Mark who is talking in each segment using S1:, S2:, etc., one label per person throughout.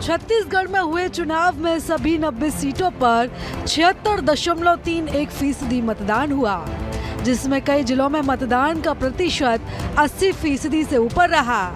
S1: छत्तीसगढ़ में हुए चुनाव में सभी 90 सीटों पर 76.31% मतदान हुआ, जिसमें कई जिलों में मतदान का प्रतिशत 80% से ऊपर रहा,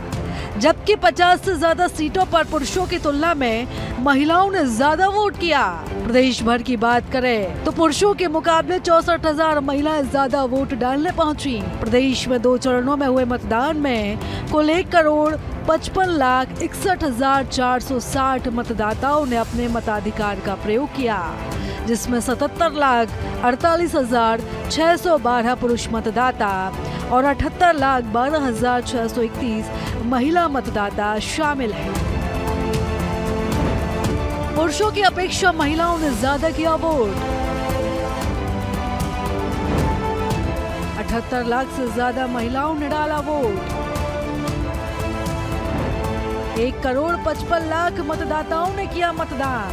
S1: जबकि 50 से ज्यादा सीटों पर पुरुषों की तुलना में महिलाओं ने ज्यादा वोट किया। प्रदेश भर की बात करें तो पुरुषों के मुकाबले 64,000 महिलाएं ज्यादा वोट डालने पहुंची। प्रदेश में 2 चरणों में हुए मतदान में कुल 1,55,61,460 मतदाताओं ने अपने मताधिकार का प्रयोग किया, जिसमें 77,48,612 पुरुष मतदाता और 78,12,631 महिला मतदाता शामिल हैं। पुरुषों की अपेक्षा महिलाओं ने ज्यादा किया वोट। 78 लाख से ज्यादा महिलाओं ने डाला वोट। 1,55,00,000 मतदाताओं ने किया मतदान।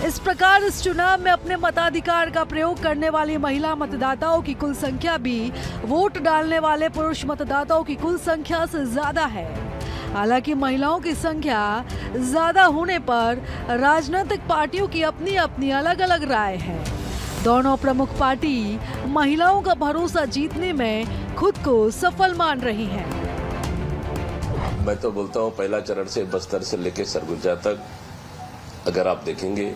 S1: इस प्रकार इस चुनाव में अपने मताधिकार का प्रयोग करने वाली महिला मतदाताओं की कुल संख्या भी वोट डालने वाले पुरुष मतदाताओं की कुल संख्या से ज्यादा है। हालांकि महिलाओं की संख्या ज्यादा होने पर राजनीतिक पार्टियों की अपनी अपनी अलग अलग राय है। दोनों प्रमुख पार्टी महिलाओं का भरोसा जीतने में खुद को सफल मान रही हैं।
S2: मैं तो बोलता हूँ पहला चरण से बस्तर से लेकर सरगुजा तक अगर आप देखेंगे,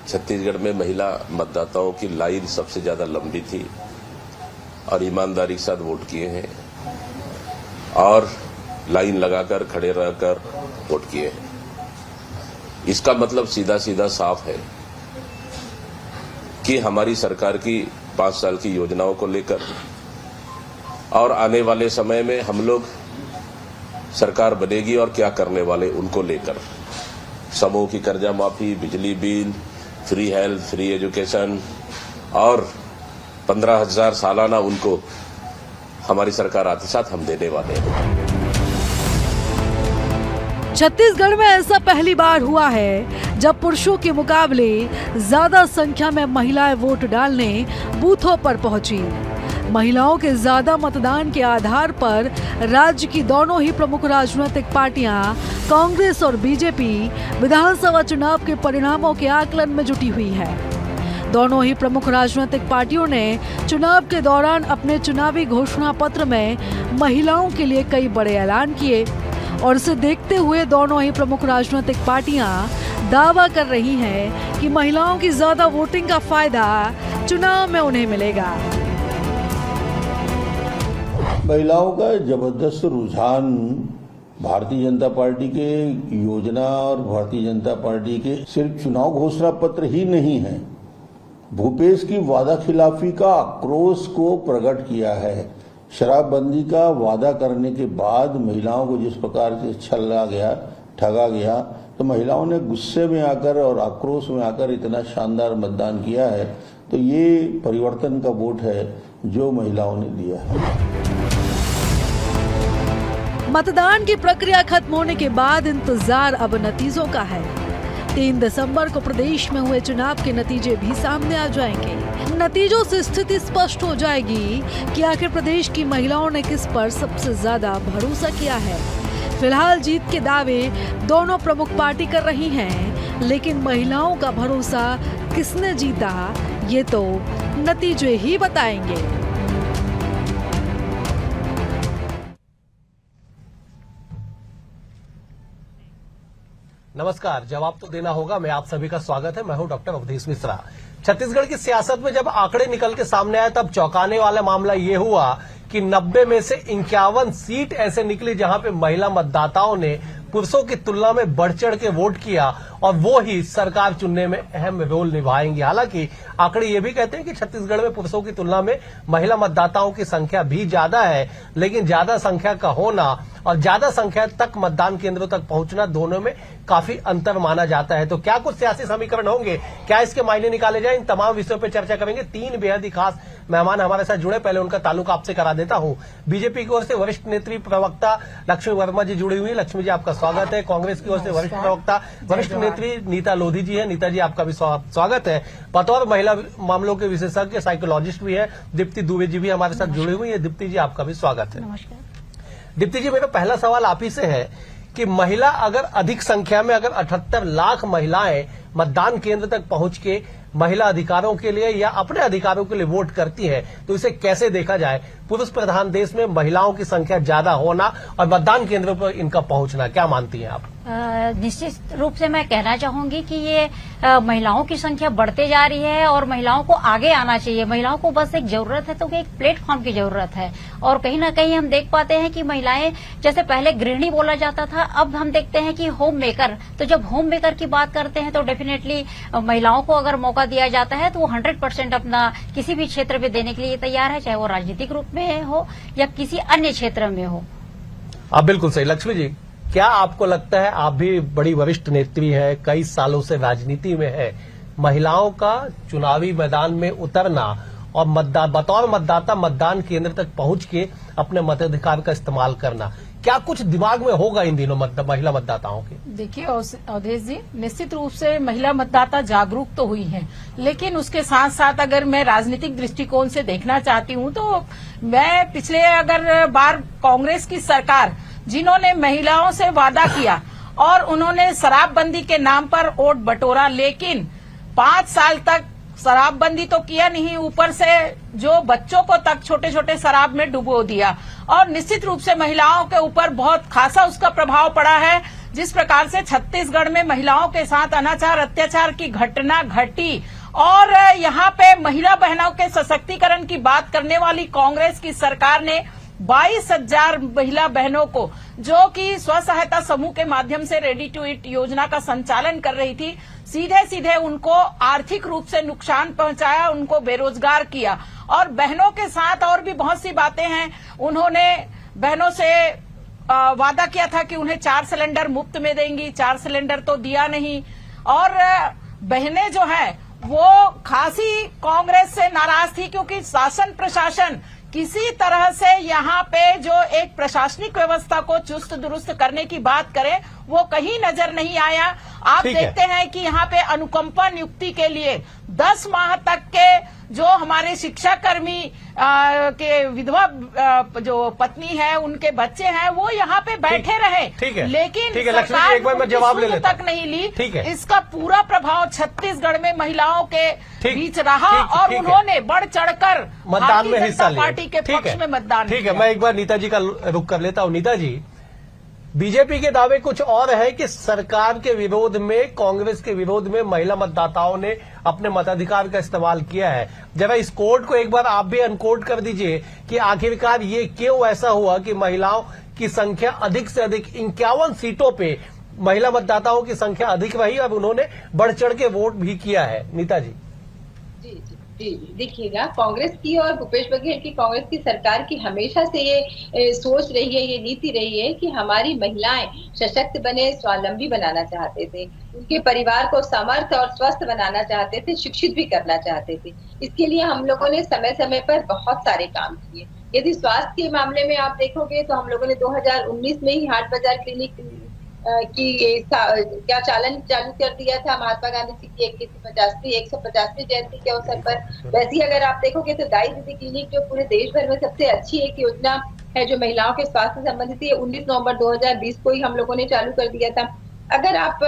S2: छत्तीसगढ़ में महिला मतदाताओं की लाइन सबसे ज्यादा लंबी थी और ईमानदारी के साथ वोट किए हैं और लाइन लगाकर खड़े रहकर वोट किए हैं। इसका मतलब सीधा सीधा साफ है कि हमारी सरकार की 5 साल की योजनाओं को लेकर और आने वाले समय में हम लोग सरकार बनेगी और क्या करने वाले उनको लेकर समूह की कर्जा माफी, बिजली bill, free health, free education और 15,000 सालाना उनको हमारी सरकार आते साथ हम देने वाले हैं।
S1: छत्तीसगढ़ में ऐसा पहली बार हुआ है जब पुरुषों के मुकाबले ज्यादा संख्या में महिलाएं वोट डालने बूथों पर पहुंची। महिलाओं के ज्यादा मतदान के आधार पर राज्य की दोनों ही प्रमुख राजनीतिक पार्टियां कांग्रेस और बीजेपी विधानसभा चुनाव के परिणामों के आकलन में जुटी हुई है। दोनों ही प्रमुख राजनीतिक पार्टियों ने चुनाव के दौरान अपने चुनावी घोषणा पत्र में महिलाओं के लिए कई बड़े ऐलान किए और इसे देखते हुए दोनों ही प्रमुख राजनीतिक पार्टियां दावा कर रही हैं कि महिलाओं की ज्यादा वोटिंग का फायदा चुनाव में उन्हें मिलेगा।
S3: महिलाओं का जबरदस्त रुझान भारतीय जनता पार्टी के योजना और भारतीय जनता पार्टी के सिर्फ चुनाव घोषणा पत्र ही नहीं है, भूपेश की वादा खिलाफी का आक्रोश को प्रकट किया है। शराबबंदी का वादा करने के बाद महिलाओं को जिस प्रकार से छला गया, ठगा गया, तो महिलाओं ने गुस्से में आकर और आक्रोश में आकर इतना शानदार मतदान किया है। तो ये परिवर्तन का वोट है जो महिलाओं ने दिया है।
S1: मतदान की प्रक्रिया खत्म होने के बाद इंतजार अब नतीजों का है। 3 दिसंबर को प्रदेश में हुए चुनाव के नतीजे भी सामने आ जाएंगे। नतीजों से स्थिति स्पष्ट हो जाएगी कि आखिर प्रदेश की महिलाओं ने किस पर सबसे ज्यादा भरोसा किया है। फिलहाल जीत के दावे दोनों प्रमुख पार्टी कर रही हैं, लेकिन महिलाओं का भरोसा किसने जीता ये तो नतीजे ही बताएंगे।
S4: नमस्कार, जवाब तो देना होगा। मैं आप सभी का स्वागत है। मैं हूं डॉक्टर अवधेश मिश्रा। छत्तीसगढ़ की सियासत में जब आंकड़े निकल के सामने आए तब चौंकाने वाला मामला ये हुआ कि 90 में से 51 सीट ऐसे निकली जहां पे महिला मतदाताओं ने पुरुषों की तुलना में बढ़ चढ़ के वोट किया और वो ही सरकार चुनने में अहम रोल निभाएंगे। हालांकि आंकड़े ये भी कहते हैं कि छत्तीसगढ़ में पुरुषों की तुलना में महिला मतदाताओं की संख्या भी ज्यादा है, लेकिन ज्यादा संख्या का होना और ज्यादा संख्या तक मतदान केंद्रों तक पहुंचना दोनों में काफी अंतर माना जाता है। तो क्या कुछ सियासी समीकरण होंगे, क्या इसके मायने निकाले जाए, इन तमाम विषयों पर चर्चा करेंगे। 3 बेहद ही खास मेहमान हमारे साथ जुड़े। पहले उनका ताल्लुक आपसे करा देता हूं। बीजेपी की ओर से वरिष्ठ नेत्री प्रवक्ता लक्ष्मी वर्मा जी जुड़ी हुई। लक्ष्मी जी, आपका स्वागत है। कांग्रेस की ओर से वरिष्ठ प्रवक्ता वरिष्ठ नेत्री नीता लोधी जी है। नीता जी, आपका भी स्वागत है। बतौर महिला मामलों के विशेषज्ञ साइकोलॉजिस्ट भी है दीप्ति दुबे जी भी हमारे साथ जुड़ी हुई है। दीप्ति जी, आपका भी स्वागत है।
S5: नमस्कार।
S4: दीप्ति जी, मेरा पहला सवाल आप ही से है कि महिला अगर अधिक संख्या में अगर 78 लाख महिलाएं मतदान केंद्र तक पहुंच के महिला अधिकारों के लिए या अपने अधिकारों के लिए वोट करती है, तो इसे कैसे देखा जाए? पुरुष प्रधान देश में महिलाओं की संख्या ज्यादा होना और मतदान केंद्रों पर इनका पहुंचना, क्या मानती हैं आप?
S5: निश्चित रूप से मैं कहना चाहूंगी कि ये महिलाओं की संख्या बढ़ते जा रही है और महिलाओं को आगे आना चाहिए। महिलाओं को बस एक जरूरत है तो एक प्लेटफॉर्म की जरूरत है। और कहीं ना कहीं हम देख पाते हैं कि महिलाएं, जैसे पहले गृहिणी बोला जाता था, अब हम देखते हैं कि होम मेकर। तो जब होम मेकर की बात करते हैं तो डेफिनेटली महिलाओं को अगर मौका दिया जाता है तो वो 100% अपना किसी भी क्षेत्र में देने के लिए तैयार है, चाहे वो राजनीतिक रूप में हो या किसी अन्य क्षेत्र में हो।
S4: आप बिल्कुल सही। लक्ष्मी जी, क्या आपको लगता है, आप भी बड़ी वरिष्ठ नेत्री है, कई सालों से राजनीति में है, महिलाओं का चुनावी मैदान में उतरना और बतौर मतदाता मतदान केंद्र तक पहुंच के अपने मताधिकार का इस्तेमाल करना, क्या कुछ दिमाग में होगा इन दिनों महिला मतदाताओं के?
S6: देखिए अवधेश जी, निश्चित रूप से महिला मतदाता जागरूक तो हुई हैं, लेकिन उसके साथ साथ अगर मैं राजनीतिक दृष्टिकोण से देखना चाहती हूं तो मैं पिछले अगर बार कांग्रेस की सरकार जिन्होंने महिलाओं से वादा किया और उन्होंने शराबबंदी के नाम पर वोट बटोरा, लेकिन 5 साल तक शराबबंदी तो किया नहीं, ऊपर से जो बच्चों को तक छोटे छोटे शराब में डुबो दिया। और निश्चित रूप से महिलाओं के ऊपर बहुत खासा उसका प्रभाव पड़ा है। जिस प्रकार से छत्तीसगढ़ में महिलाओं के साथ अनाचार अत्याचार की घटना घटी और यहाँ पे महिला बहनों के सशक्तिकरण की बात करने वाली कांग्रेस की सरकार ने 22,000 महिला बहनों को, जो कि स्व सहायता समूह के माध्यम से रेडी टू ईट योजना का संचालन कर रही थी, सीधे सीधे उनको आर्थिक रूप से नुकसान पहुंचाया, उनको बेरोजगार किया। और बहनों के साथ और भी बहुत सी बातें हैं। उन्होंने बहनों से वादा किया था कि उन्हें 4 सिलेंडर मुफ्त में देंगी, 4 सिलेंडर तो दिया नहीं। और बहनें जो है वो खासी कांग्रेस से नाराज थी, क्योंकि शासन प्रशासन किसी तरह से यहाँ पे जो एक प्रशासनिक व्यवस्था को चुस्त दुरुस्त करने की बात करें, वो कहीं नजर नहीं आया। आप देखते हैं कि यहाँ पे अनुकंपा नियुक्ति के लिए 10 माह तक के जो हमारे शिक्षाकर्मी के विधवा जो पत्नी है, उनके बच्चे हैं, वो यहाँ पे बैठे रहे, लेकिन सरकार
S4: एक बार मैं जवाब ले लेता
S6: तक नहीं ली। इसका पूरा प्रभाव छत्तीसगढ़ में महिलाओं के बीच रहा और उन्होंने बढ़ चढ़कर
S4: मतदान में हिस्सा लिया,
S6: पार्टी के पक्ष में मतदान किया।
S4: ठीक है, मैं एक बार नीता जी का रुख कर लेता हूँ। नीता जी, बीजेपी के दावे कुछ और है कि सरकार के विरोध में, कांग्रेस के विरोध में महिला मतदाताओं ने अपने मताधिकार का इस्तेमाल किया है। जरा इस कोड को एक बार आप भी अनकोड कर दीजिए कि आखिरकार ये क्यों ऐसा हुआ कि महिलाओं की संख्या अधिक से अधिक 51 सीटों पे महिला मतदाताओं की संख्या अधिक रही और उन्होंने बढ़ चढ़ के वोट भी किया है। नीता जी।
S7: जी, देखिएगा, कांग्रेस की और भूपेश बघेल की कांग्रेस की सरकार की हमेशा से ये सोच रही है, ये नीति रही है कि हमारी महिलाएं सशक्त बने, स्वावलंबी बनाना चाहते थे, उनके परिवार को समर्थ और स्वस्थ बनाना चाहते थे, शिक्षित भी करना चाहते थे। इसके लिए हम लोगों ने समय समय पर बहुत सारे काम किए। यदि स्वास्थ्य के मामले में आप देखोगे तो हम लोगों ने 2019 में ही हाट बाजार क्लिनिक की क्या चालन चालू कर दिया था महात्मा गांधी जी की 150वीं जयंती के अवसर पर। वैसे ही अगर आप देखोगे तो दाई दीदी क्लिनिक जो पूरे देश भर में सबसे अच्छी एक योजना है जो महिलाओं के स्वास्थ्य से संबंधित है, 19 नवंबर 2020 को ही हम लोगों ने चालू कर दिया था। अगर आप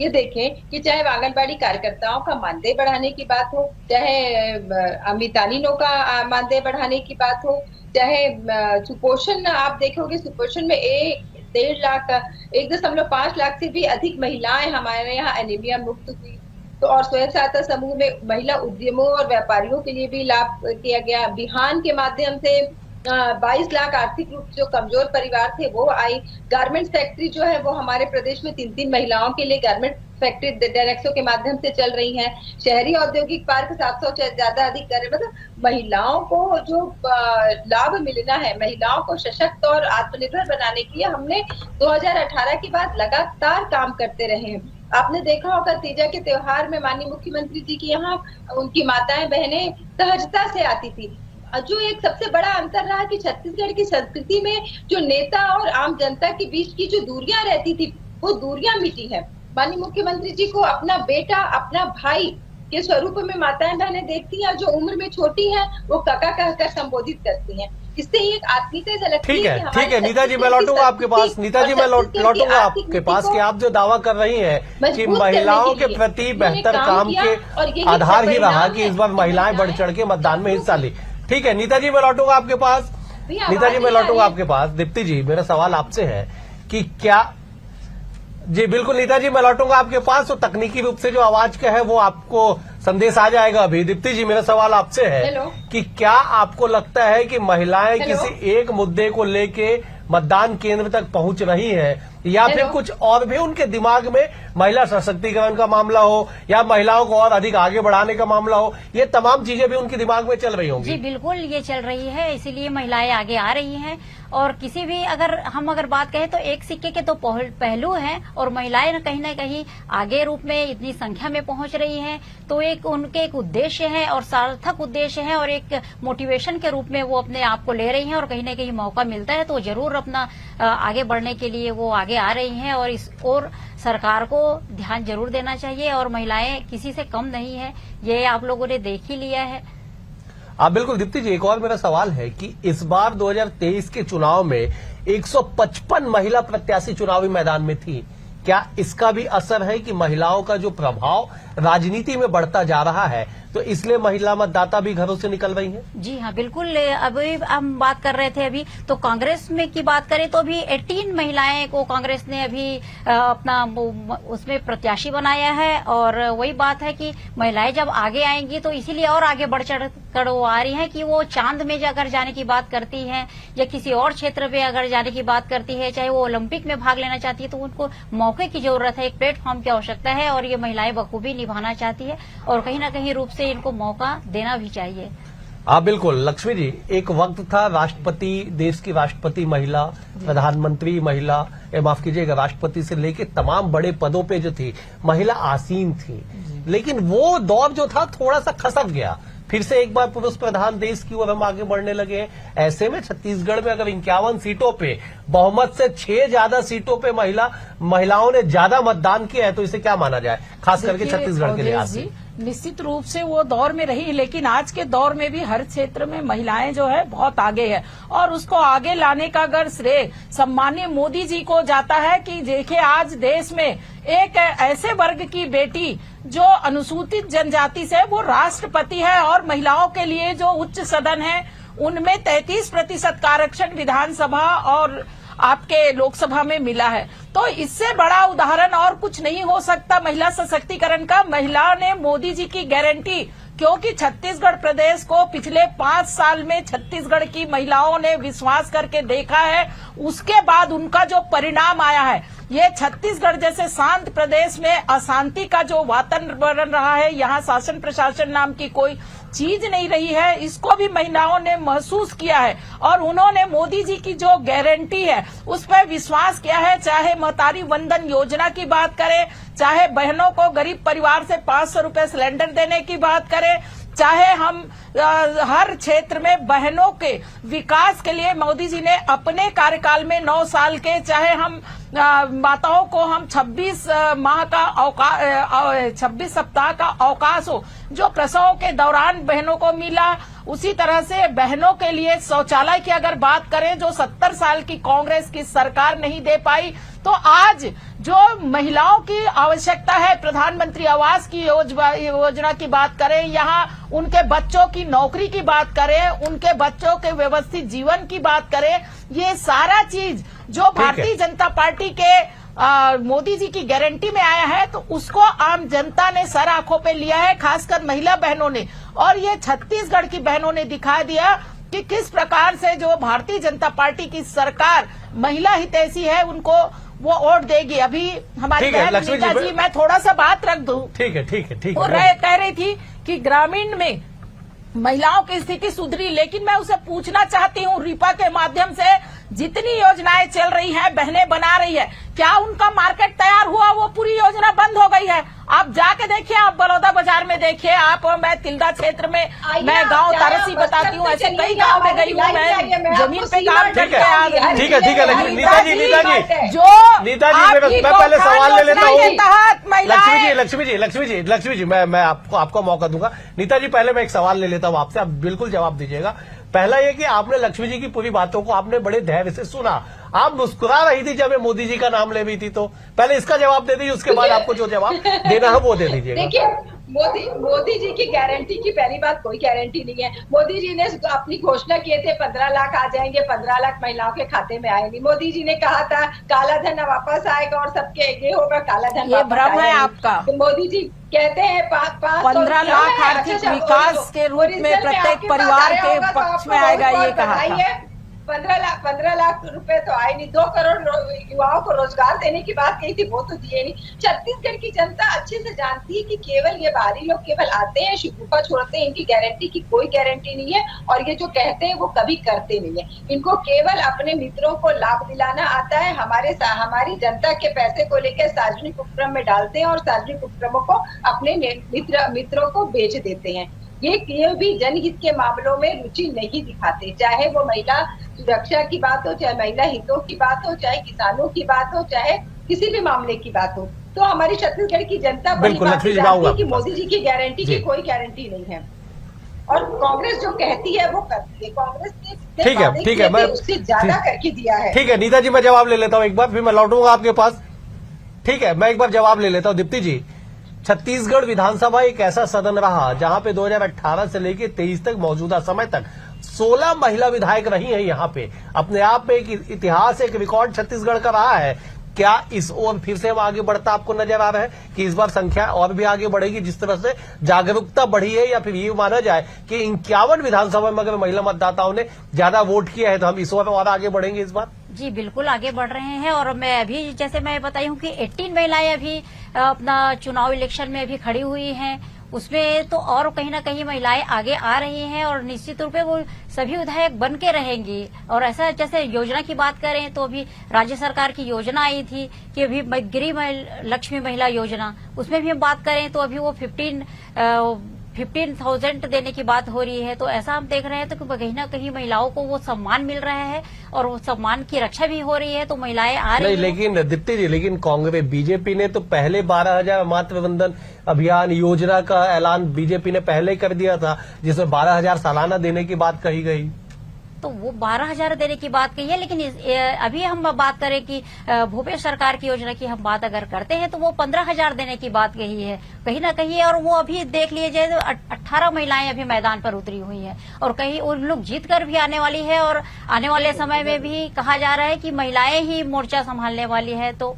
S7: ये देखें कि चाहे आंगनबाड़ी कार्यकर्ताओं का मानदेय बढ़ाने की बात हो, चाहे अमितानिनों का मानदेय बढ़ाने की बात हो, चाहे सुपोषण, आप देखोगे सुपोषण में 1.5 लाख से भी अधिक महिलाएं हमारे यहाँ एनीमिया मुक्त हुई। तो और स्वयं सहायता समूह में महिला उद्यमों और व्यापारियों के लिए भी लाभ किया गया। बिहान के माध्यम से 22 लाख आर्थिक रूप से जो कमजोर परिवार थे वो आई। गारमेंट फैक्ट्री जो है वो हमारे प्रदेश में 3 महिलाओं के लिए गारमेंट फैक्ट्री डायरेक्टो के माध्यम से चल रही हैं। शहरी औद्योगिक पार्क 700 से ज्यादा अधिक कर रहे। मतलब महिलाओं को जो लाभ मिलना है, महिलाओं को सशक्त और आत्मनिर्भर बनाने के लिए हमने 2018 के बाद लगातार काम करते रहे हैं। आपने देखा होगा तीजा के त्योहार में माननीय मुख्यमंत्री जी की यहाँ उनकी माताएं बहनें सहजता से आती थी। जो एक सबसे बड़ा अंतर रहा कि छत्तीसगढ़ की संस्कृति में जो नेता और आम जनता के बीच की जो दूरियां रहती थी वो दूरियां मिटी है। माननीय मुख्यमंत्री जी को अपना बेटा, अपना भाई के स्वरूप में माताएं बहनें देखती हैं। जो उम्र में छोटी हैं वो काका कहकर संबोधित करती हैं। इससे ही एक आत्मीयता झलकती
S4: ठीक
S7: कि
S4: है,
S7: हमारी
S4: ठीक है नीता जी, मैं
S7: छत्तीसगढ़ की
S4: लौटूंगा आपके पास।
S7: संस्कृति
S4: नीता जी,
S7: और
S4: मैं
S7: छत्तीसगढ़ की
S4: लौटूंगा
S7: आर्थिक
S4: आपके पास
S7: नीति
S4: कि
S7: को
S4: आप जो दावा कर रही हैं कि
S7: मजबूत करने
S4: महिलाओं
S7: के
S4: के
S7: लिए
S4: प्रति
S7: उन्होंने
S4: बेहतर
S7: काम
S4: काम
S7: किया
S4: के
S7: और यही
S4: आधार ही रहा
S7: परिणाम
S4: कि
S7: है
S4: इस बार
S7: कि
S4: महिलाएं बढ़ चढ़ के मतदान में हिस्सा ली। ठीक है नीता जी, मैं लौटूंगा आपके पास।
S7: भैया,
S4: नीता जी,
S7: आवाज
S4: मैं
S7: नहीं आ
S4: लौटूंगा
S7: रही है।
S4: आपके पास। दीप्ति जी, मेरा सवाल आपसे है कि क्या जी बिल्कुल नीता जी, मैं लौटूंगा आपके पास। तो तकनीकी रूप से जो आवाज का है वो आपको संदेश आ जाएगा अभी। दीप्ति जी, मेरा सवाल आपसे है
S7: हेलो।
S4: कि क्या आपको लगता है कि महिलाएं
S7: हेलो।
S4: किसी एक मुद्दे को लेके मतदान केंद्र तक पहुंच रही हैं, या फिर
S7: हेलो।
S4: कुछ और भी उनके दिमाग में महिला सशक्तिकरण का मामला हो या महिलाओं को और अधिक आगे बढ़ाने का मामला हो, ये तमाम चीजें भी उनके दिमाग में चल रही
S5: जी
S4: होंगी?
S5: बिल्कुल ये चल रही है, इसीलिए महिलाएं आगे आ रही हैं। और किसी भी अगर बात कहें तो एक सिक्के के तो पहलू हैं, और महिलाएं कहीं न कहीं आगे रूप में इतनी संख्या में पहुंच रही हैं, तो उनके एक उद्देश्य है और सार्थक उद्देश्य है, और एक मोटिवेशन के रूप में वो अपने आप को ले रही हैं, और कहीं न कहीं मौका मिलता है तो जरूर अपना आगे बढ़ने के लिए वो आगे आ रही हैं। और इस और सरकार को ध्यान जरूर देना चाहिए, और महिलाएं किसी से कम नहीं है, ये आप लोगों ने देख ही लिया है।
S4: बिल्कुल दीप्ति जी, एक और मेरा सवाल है कि इस बार 2023 के चुनाव में 155 महिला प्रत्याशी चुनावी मैदान में थी। क्या इसका भी असर है कि महिलाओं का जो प्रभाव राजनीति में बढ़ता जा रहा है, तो इसलिए महिला मतदाता भी घरों से निकल रही हैं?
S5: जी हाँ बिल्कुल। अभी हम बात कर रहे थे अभी तो कांग्रेस में की बात करें तो अभी 18 महिलाएं को कांग्रेस ने अभी अपना उसमें प्रत्याशी बनाया है। और वही बात है कि महिलाएं जब आगे आएंगी तो इसीलिए और आगे बढ़ चढ़ कर वो आ रही हैं कि वो चांद में अगर जाने की बात करती हैं या किसी और क्षेत्र में अगर जाने की बात करती है, चाहे वो ओलंपिक में भाग लेना चाहती है, तो उनको मौके की जरूरत है, एक प्लेटफॉर्म की आवश्यकता है, और ये महिलाएं बखूबी निभाना चाहती है, और कहीं न कहीं रूप से इनको मौका देना भी चाहिए।
S4: बिल्कुल लक्ष्मी जी, एक वक्त था राष्ट्रपति, देश की राष्ट्रपति महिला, प्रधानमंत्री महिला, माफ कीजिएगा, राष्ट्रपति से लेके तमाम बड़े पदों पे जो थी महिला आसीन थी, लेकिन वो दौर जो था थोड़ा सा खसक गया। फिर से एक बार पुरुष प्रधान देश की ओर हम आगे बढ़ने लगे। ऐसे में छत्तीसगढ़ में अगर 51 सीटों पे बहुमत से 6 ज्यादा सीटों पे महिलाओं ने ज्यादा मतदान किया है, तो इसे क्या माना जाए, खास करके
S6: देखिए,
S4: छत्तीसगढ़ के लिहाज से?
S6: निश्चित रूप से वो दौर में रही, लेकिन आज के दौर में भी हर क्षेत्र में महिलाएं जो है बहुत आगे है, और उसको आगे लाने का अगर श्रेय सम्मानीय मोदी जी को जाता है कि देखिए आज देश में एक ऐसे वर्ग की बेटी जो अनुसूचित जनजाति से वो राष्ट्रपति है, और महिलाओं के लिए जो उच्च सदन है उनमें 33% का आरक्षण विधानसभा और आपके लोकसभा में मिला है। तो इससे बड़ा उदाहरण और कुछ नहीं हो सकता महिला सशक्तिकरण का। महिला ने मोदी जी की गारंटी, क्योंकि छत्तीसगढ़ प्रदेश को पिछले 5 साल में छत्तीसगढ़ की महिलाओं ने विश्वास करके देखा है, उसके बाद उनका जो परिणाम आया है, ये छत्तीसगढ़ जैसे शांत प्रदेश में अशांति का जो वातावरण रहा है, यहाँ शासन प्रशासन नाम की कोई चीज नहीं रही है, इसको भी महिलाओं ने महसूस किया है, और उन्होंने मोदी जी की जो गारंटी है उस पर विश्वास किया है। चाहे महतारी वंदन योजना की बात करें, चाहे बहनों को गरीब परिवार से 500 रुपए सिलेंडर देने की बात करें, चाहे हम हर क्षेत्र में बहनों के विकास के लिए मोदी जी ने अपने कार्यकाल में 9 साल के, चाहे हम माताओं को हम 26 सप्ताह का अवकाश हो जो प्रसव के दौरान बहनों को मिला, उसी तरह से बहनों के लिए शौचालय की अगर बात करें जो 70 साल की कांग्रेस की सरकार नहीं दे पाई, तो आज जो महिलाओं की आवश्यकता है, प्रधानमंत्री आवास की योजना की बात करें, यहाँ उनके बच्चों की नौकरी की बात करें, उनके बच्चों के व्यवस्थित जीवन की बात करें, ये सारा चीज जो भारतीय जनता पार्टी के मोदी जी की गारंटी में आया है, तो उसको आम जनता ने सर आंखों पे लिया है, खासकर महिला बहनों ने। और ये छत्तीसगढ़ की बहनों ने दिखा दिया कि किस प्रकार से जो भारतीय जनता पार्टी की सरकार महिला हितैषी है, उनको वो वोट देगी। अभी हमारी बहन नीता जी, मैं थोड़ा सा बात रख दूं।
S4: ठीक है, ठीक है, ठीक है।
S6: वो कह रही थी कि ग्रामीण में महिलाओं की स्थिति सुधरी, लेकिन मैं उसे पूछना चाहती हूँ, रिपा के माध्यम से जितनी योजनाएं चल रही हैं, बहनें बना रही है, क्या उनका मार्केट तैयार हुआ? वो पूरी योजना बंद हो गई है। आप जाके देखिए, आप बलौदा बाजार में देखिए, आप मैं तिल्दा क्षेत्र में, मैं गांव तारसी बताती हूँ, ऐसे कई गांव में गई हूँ, मैं जमीन पे काम करके आ गई।
S4: ठीक है, ठीक है नीता जी,
S6: जो
S4: नीता जी, मैं पहले सवाल ले लेता हूँ। लक्ष्मी जी, मैं आपको मौका दूंगा। नीता जी, पहले मैं एक सवाल ले लेता हूँ आपसे, आप बिल्कुल जवाब दीजिएगा। पहला ये कि आपने लक्ष्मी जी की पूरी बातों को आपने बड़े धैर्य से सुना, आप मुस्कुरा रही थी जब मोदी जी का नाम ले रही थी, तो पहले इसका जवाब दे दीजिए, उसके बाद आपको जो जवाब देना है वो दे दीजिएगा।
S7: देखिए, मोदी जी की गारंटी की पहली बात कोई गारंटी नहीं है। मोदी जी ने अपनी घोषणा किए थे 15 लाख आ जाएंगे, 15 लाख महिलाओं के खाते में आए नहीं। मोदी जी ने कहा था काला धन वापस आएगा और सबके ये होगा, काला धन
S6: ये भ्रम है आपका।
S7: तो मोदी जी कहते हैं
S6: 15 लाख आर्थिक विकास के रूप में प्रत्येक परिवार के पक्ष में आएगा, ये कहा था।
S7: 15 लाख रुपए तो आए नहीं। 2 करोड़ युवाओं को रोजगार देने की बात कही थी, वो तो दिए नहीं। छत्तीसगढ़ की जनता अच्छे से जानती है कि केवल ये बाहरी लोग केवल आते हैं, शिकूफा छोड़ते हैं, इनकी गारंटी की कोई गारंटी नहीं है, और ये जो कहते हैं वो कभी करते नहीं है। इनको केवल अपने मित्रों को लाभ दिलाना आता है। हमारी जनता के पैसे को लेकर सार्वजनिक उपक्रम में डालते हैं और सार्वजनिक उपक्रमों को अपने मित्रों को बेच देते हैं। ये भी जनहित के मामलों में रुचि नहीं दिखाते, चाहे वो महिला सुरक्षा की बात हो, चाहे महिला हितों की बात हो, चाहे किसानों की बात हो, चाहे किसी भी मामले की बात हो। तो हमारी छत्तीसगढ़ की जनता बड़ी बात जानती है कि मोदी जी की गारंटी की कोई गारंटी नहीं है, और कांग्रेस जो कहती है वो करती है। कांग्रेस ने
S4: ठीक है, मैं
S7: उससे ज्यादा करके दिया है।
S4: ठीक है नीता जी, मैं जवाब ले लेता हूँ एक बार, फिर मैं लौटूंगा आपके पास। ठीक है, मैं एक बार जवाब ले लेता हूँ। दीप्ति जी, छत्तीसगढ़ विधानसभा एक ऐसा सदन रहा जहां पे 2018 से लेकर 23 तक मौजूदा समय तक 16 महिला विधायक रही हैं। यहाँ पे अपने आप में एक इतिहास, एक रिकॉर्ड छत्तीसगढ़ का रहा है। क्या इस ओर फिर से आगे बढ़ता आपको नजर आ रहा है कि इस बार संख्या और भी आगे बढ़ेगी, जिस तरह से जागरूकता बढ़ी है, या फिर ये माना जाए कि 51 विधानसभा में अगर महिला मतदाताओं ने ज्यादा वोट किया है तो हम इस ओर और आगे बढ़ेंगे इस बार?
S5: जी बिल्कुल आगे बढ़ रहे हैं। और मैं अभी जैसे मैं बताई हूँ कि 18 महिलाएं अभी अपना चुनाव इलेक्शन में अभी खड़ी हुई हैं, उसमें तो और कहीं ना कहीं महिलाएं आगे आ रही हैं, और निश्चित रूप से वो सभी विधायक बन के रहेंगी। और ऐसा जैसे योजना की बात करें तो अभी राज्य सरकार की योजना आई थी कि अभी गृह लक्ष्मी महिला योजना, उसमें भी हम बात करें तो अभी वो 15,000 देने की बात हो रही है। तो ऐसा हम देख रहे हैं तो कहीं ना कहीं महिलाओं को वो सम्मान मिल रहा है और वो सम्मान की रक्षा भी हो रही है, तो महिलाएं आ रही हैं।
S4: लेकिन दीप्ति जी, लेकिन कांग्रेस बीजेपी ने तो पहले 12,000 मातृ वंदन अभियान योजना का ऐलान बीजेपी ने पहले कर दिया था, जिसमें 12,000 सालाना देने की बात कही गई।
S5: तो वो 12,000 देने की बात कही है, लेकिन अभी हम बात करें कि भूपेश सरकार की योजना की हम बात अगर करते हैं तो वो 15,000 देने की बात कही है कहीं ना कहीं। और वो अभी देख लीजिए 18 महिलाएं अभी मैदान पर उतरी हुई हैं, और कहीं उन लोग जीत कर भी आने वाली है, और आने वाले समय में भी कहा जा रहा है कि महिलाएं ही मोर्चा संभालने वाली है। तो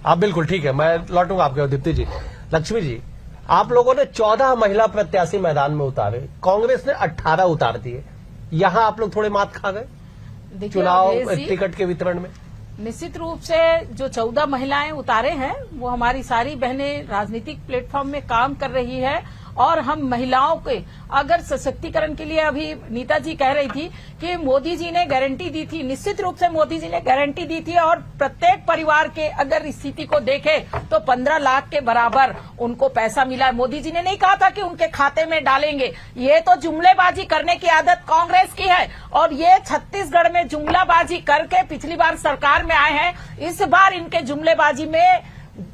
S4: आप बिल्कुल ठीक है, मैं लौटूंगा आपके। दीप्ति जी, लक्ष्मी जी, आप लोगों ने 14 महिला प्रत्याशी मैदान में उतारे, कांग्रेस ने 18 उतार दिए। यहाँ आप लोग थोड़े मात खा गए चुनाव टिकट के वितरण में।
S6: निश्चित रूप से जो 14 महिलाएं उतारे हैं वो हमारी सारी बहनें राजनीतिक प्लेटफॉर्म में काम कर रही है, और हम महिलाओं के अगर सशक्तिकरण के लिए, अभी नीता जी कह रही थी कि मोदी जी ने गारंटी दी थी, निश्चित रूप से मोदी जी ने गारंटी दी थी, और प्रत्येक परिवार के अगर स्थिति को देखें तो 15 लाख के बराबर उनको पैसा मिला है। मोदी जी ने नहीं कहा था कि उनके खाते में डालेंगे। ये तो जुमलेबाजी करने की आदत कांग्रेस की है, और ये छत्तीसगढ़ में जुमलाबाजी करके पिछली बार सरकार में आए हैं। इस बार इनके जुमलेबाजी में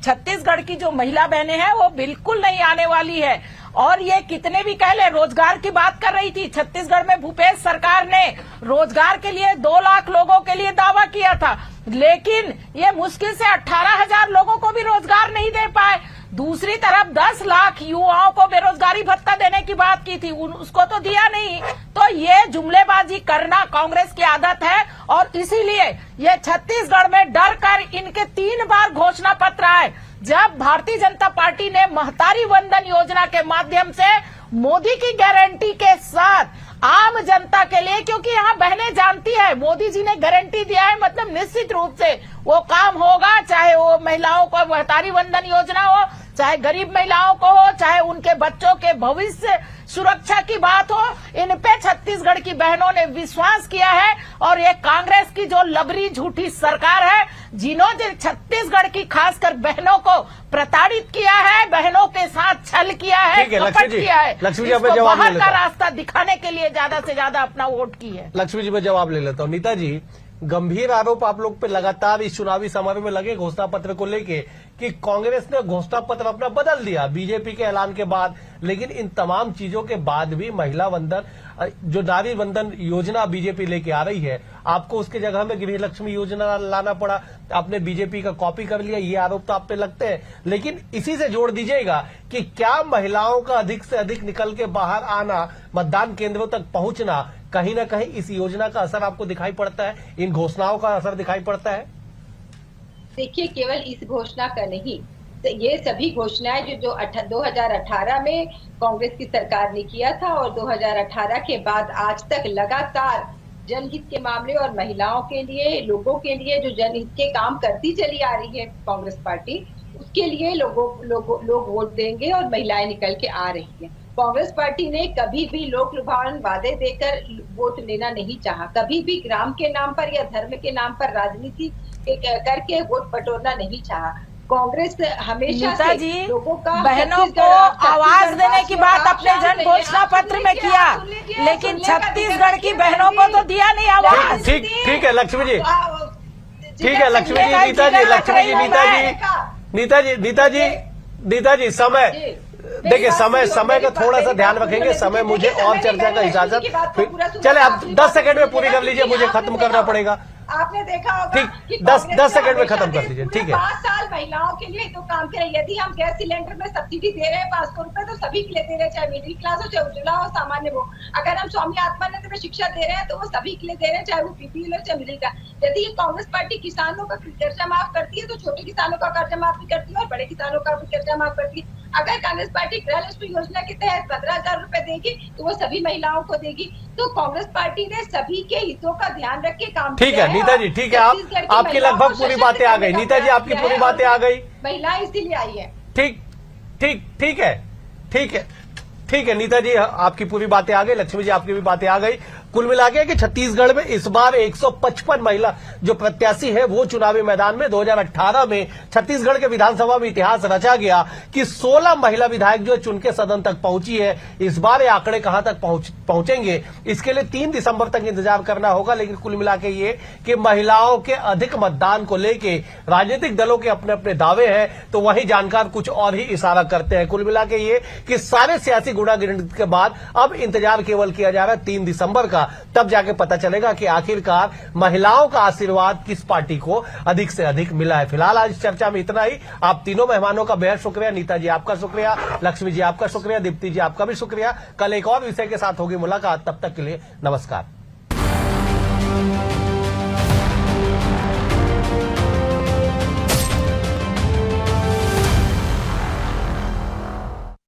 S6: छत्तीसगढ़ की जो महिला बहनें हैं वो बिल्कुल नहीं आने वाली है। और ये कितने भी कह ले, रोजगार की बात कर रही थी, छत्तीसगढ़ में भूपेश सरकार ने रोजगार के लिए 2 लाख लोगों के लिए दावा किया था, लेकिन ये मुश्किल से 18,000 लोगों को भी रोजगार नहीं दे पाए। दूसरी तरफ 10 लाख युवाओं को बेरोजगारी भत्ता देने की बात की थी, उसको तो दिया नहीं। तो ये जुमलेबाजी करना कांग्रेस की आदत है, और इसीलिए ये छत्तीसगढ़ में डर कर इनके 3 बार घोषणा पत्र आए। जब भारतीय जनता पार्टी ने महतारी वंदन योजना के माध्यम से मोदी की गारंटी के साथ आम जनता के लिए, क्योंकि यहाँ बहनें जानती है मोदी जी ने गारंटी दिया है, मतलब निश्चित रूप से वो काम होगा, चाहे वो महिलाओं को महतारी वंदन योजना हो, चाहे गरीब महिलाओं को हो, चाहे उनके बच्चों के भविष्य सुरक्षा की बात हो। इन पे छत्तीसगढ़ की बहनों ने विश्वास किया है, और ये कांग्रेस की जो लबरी झूठी सरकार है, जिन्होंने छत्तीसगढ़ की खासकर बहनों को प्रताड़ित किया है, बहनों के साथ छल किया है, कपट किया है, इसको बाहर का रास्ता दिखाने के लिए ज्यादा से ज्यादा अपना वोट की है।
S4: लक्ष्मी जी, मैं जवाब ले लेता हूँ। नीता जी, गंभीर आरोप आप लोग पे लगातार इस चुनावी समारोह में लगे घोषणा पत्र को लेके कि कांग्रेस ने घोषणा पत्र अपना बदल दिया बीजेपी के ऐलान के बाद। लेकिन इन तमाम चीजों के बाद भी महिला वंदन, जो नारी वंदन योजना बीजेपी लेके आ रही है, आपको उसके जगह में गृह लक्ष्मी योजना लाना पड़ा। आपने बीजेपी का कॉपी कर लिया, ये आरोप तो आप पे लगते हैं। लेकिन इसी से जोड़ दीजिएगा कि क्या महिलाओं का अधिक से अधिक निकल के बाहर आना, मतदान केंद्रों तक पहुंचना, कहीं ना कहीं इस योजना का असर आपको दिखाई पड़ता है, इन घोषणाओं का असर दिखाई पड़ता है?
S7: देखिए, केवल इस घोषणा का नहीं, तो ये सभी घोषणाएं जो 2018 में कांग्रेस की सरकार ने किया था और 2018 के बाद आज तक लगातार जनहित के मामले और महिलाओं के लिए, लोगों के लिए जो जनहित के काम करती चली आ रही है कांग्रेस पार्टी, उसके लिए लोग वोट देंगे और महिलाएं निकल के आ रही है। कांग्रेस पार्टी ने कभी भी लोक लुभावन वादे देकर वोट लेना नहीं चाहा, कभी भी ग्राम के नाम पर या धर्म के नाम पर राजनीति करके वोट बटोरना नहीं चाहा। कांग्रेस हमेशा से लोगों का,
S6: बहनों को आवाज देने की बात अपने जन घोषणा पत्र में किया, लेकिन छत्तीसगढ़ की बहनों को तो दिया नहीं आवाज।
S4: ठीक है लक्ष्मी जी, ठीक है लक्ष्मी जी, नीता जी समय देखिए, समय का थोड़ा सा ध्यान रखेंगे। समय मुझे और चर्चा का इजाजत, चले आप 10 सेकंड में पूरी कर लीजिए, मुझे खत्म करना पड़ेगा।
S7: आपने देखा होगा कि
S4: 10 सेकंड में खत्म कर दीजिए। ठीक है,
S7: 5 साल महिलाओं के लिए तो काम किया। यदि हम गैस सिलेंडर में सब्सिडी दे रहे हैं 500 रुपए, तो सभी के लिए दे रहे हैं, चाहे मिडिल क्लास हो, चाहे उज्ज्वला हो, सामान्य हो। अगर हम स्वामी आत्मानंद में शिक्षा दे रहे हैं तो वो सभी के लिए दे रहे हैं, चाहे वो पीपीएल हो, चाहे मिडिल क्लास। यदि कांग्रेस पार्टी किसानों का कर्जा माफ करती है तो छोटे किसानों का कर्जा माफ भी करती है और बड़े किसानों का भी कर्जा माफ करती है। अगर कांग्रेस पार्टी गृह लक्ष्मी योजना के तहत 15,000 रुपए देगी तो वो सभी महिलाओं को देगी। तो कांग्रेस पार्टी ने सभी के हितों का ध्यान रख के काम किया।
S4: ठीक है नीता जी, ठीक है, आपकी लगभग पूरी बातें आ गई। नीता जी, आपकी पूरी बातें आ गई।
S7: महिलाएं इसीलिए आई है।
S4: ठीक है नीता जी, आपकी पूरी बातें आ गई। लक्ष्मी जी, आपकी भी बातें आ गई। कुल मिला के कि छत्तीसगढ़ में इस बार 155 महिला जो प्रत्याशी है वो चुनावी मैदान में 2018 में छत्तीसगढ़ के विधानसभा में इतिहास रचा गया कि 16 महिला विधायक जो चुन के सदन तक पहुंची है। इस बार ये आंकड़े कहां तक पहुंचेंगे, इसके लिए 3 दिसंबर तक इंतजार करना होगा। लेकिन कुल मिला के ये कि महिलाओं के अधिक मतदान को लेके राजनीतिक दलों के अपने अपने दावे हैं, तो वही जानकार कुछ और ही इशारा करते हैं। कुल मिला के ये कि सारे सियासी गुणागिणत के बाद अब इंतजार केवल किया जा रहा है 3 दिसंबर का, तब जाके पता चलेगा कि आखिरकार महिलाओं का आशीर्वाद किस पार्टी को अधिक से अधिक मिला है। फिलहाल आज चर्चा में इतना ही। आप तीनों मेहमानों का बेहद शुक्रिया। नीता जी आपका शुक्रिया, लक्ष्मी जी आपका शुक्रिया, दीप्ति जी आपका भी शुक्रिया। कल एक और विषय के साथ होगी मुलाकात, तब तक के लिए नमस्कार।